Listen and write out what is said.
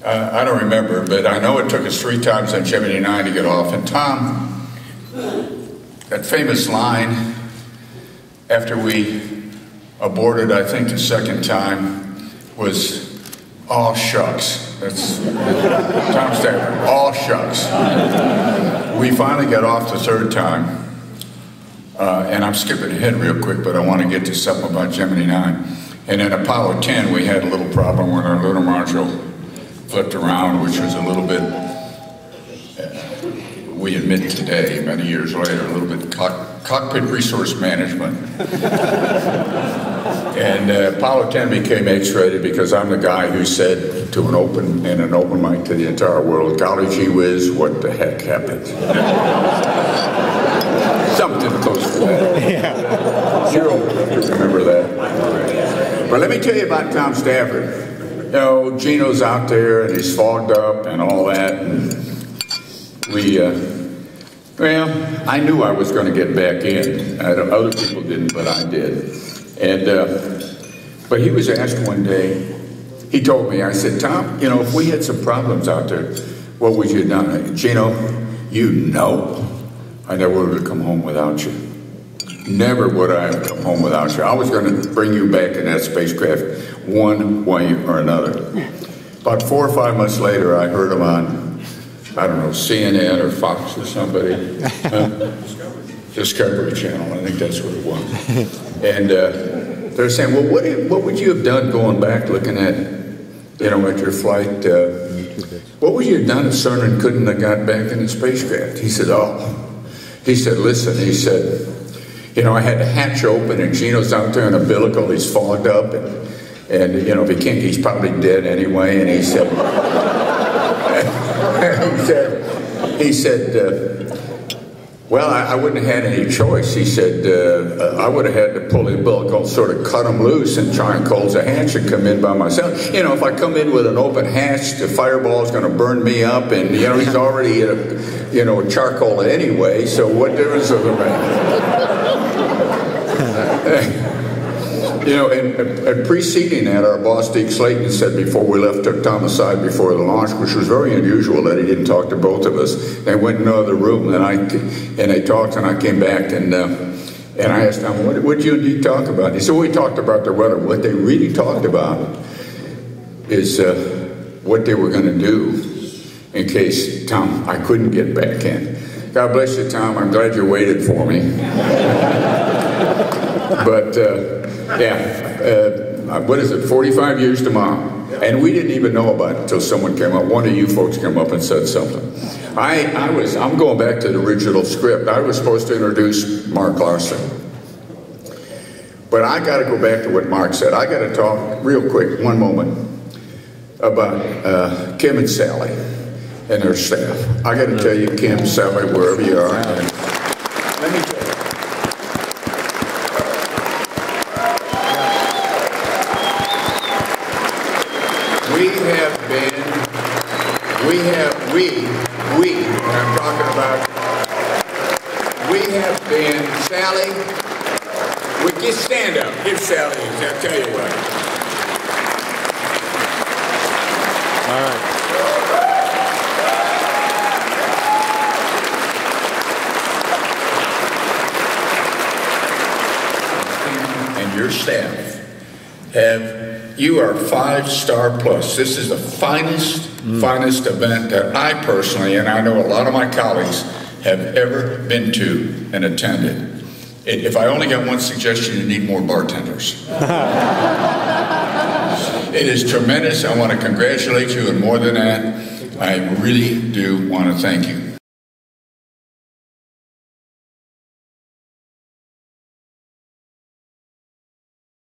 I don't remember, but I know it took us 3 times on Gemini IX to get off. And Tom, that famous line after we aborted, I think the 2nd time, was, "Aw, shucks." That's Tom Stafford, "Aw, shucks." We finally got off the 3rd time, and I'm skipping ahead real quick, but I want to get to something about Gemini IX. And in Apollo 10, we had a little problem when our lunar module flipped around, which was a little bit, we admit today, many years later, a little bit cockpit resource management. And Apollo 10 became X-rated because I'm the guy who said to an open mic to the entire world, "Golly gee whiz, what the heck happened?" Something close to that. You're old enough to remember that. But let me tell you about Tom Stafford. You know, Gino's out there and he's fogged up and all that. And well, I knew I was going to get back in. Other people didn't, but I did. And but he was asked one day, he told me, I said, "Tom, you know, if we had some problems out there, what would you have done?" "Gino, you know, I never would have come home without you. Never would I have come home without you. I was going to bring you back in that spacecraft one way or another." About 4 or 5 months later, I heard him on, I don't know, CNN or Fox or somebody. Discovery Channel, I think that's what it was. And they're saying, "Well, what would you have done going back looking at, you know, at your flight? What would you have done if Cernan couldn't have got back in the spacecraft?" He said, "Listen," he said, "you know, I had the hatch open and Gino's out there in a umbilical, he's fogged up and you know, if he can't, he's probably dead anyway." And he said, "Well, I wouldn't have had any choice." He said, "I would have had to pull the umbilical, sort of cut him loose and try and close the hatch and come in by myself. You know, if I come in with an open hatch, the fireball's going to burn me up, and you know, he's already a charcoal anyway, so what difference does it make?" You know, and preceding that, our boss, Deke Slayton, said before we left, took Tom aside before the launch, which was very unusual that he didn't talk to both of us. They went in another room, and they talked, and I came back, and I asked Tom, what did you and Deke talk about? He said, "We talked about the weather." What they really talked about is what they were going to do in case, Tom, I couldn't get back in. God bless you, Tom. I'm glad you waited for me. But, what is it, 45 years tomorrow? And we didn't even know about it until someone came up. One of you folks came up and said something. I'm going back to the original script. I was supposed to introduce Mark Larson. But I got to go back to what Mark said. I got to talk real quick, one moment, about Kim and Sally and their staff. I got to tell you, Kim, Sally, wherever you are, let me tell you. Sally, just stand up. Give Sally, I'll tell you what. All right. And your staff you are 5-star plus. This is the finest event that I personally, and I know a lot of my colleagues, have ever been to and attended. If I only got one suggestion, you need more bartenders. It is tremendous. I want to congratulate you, and more than that, I really do want to thank you.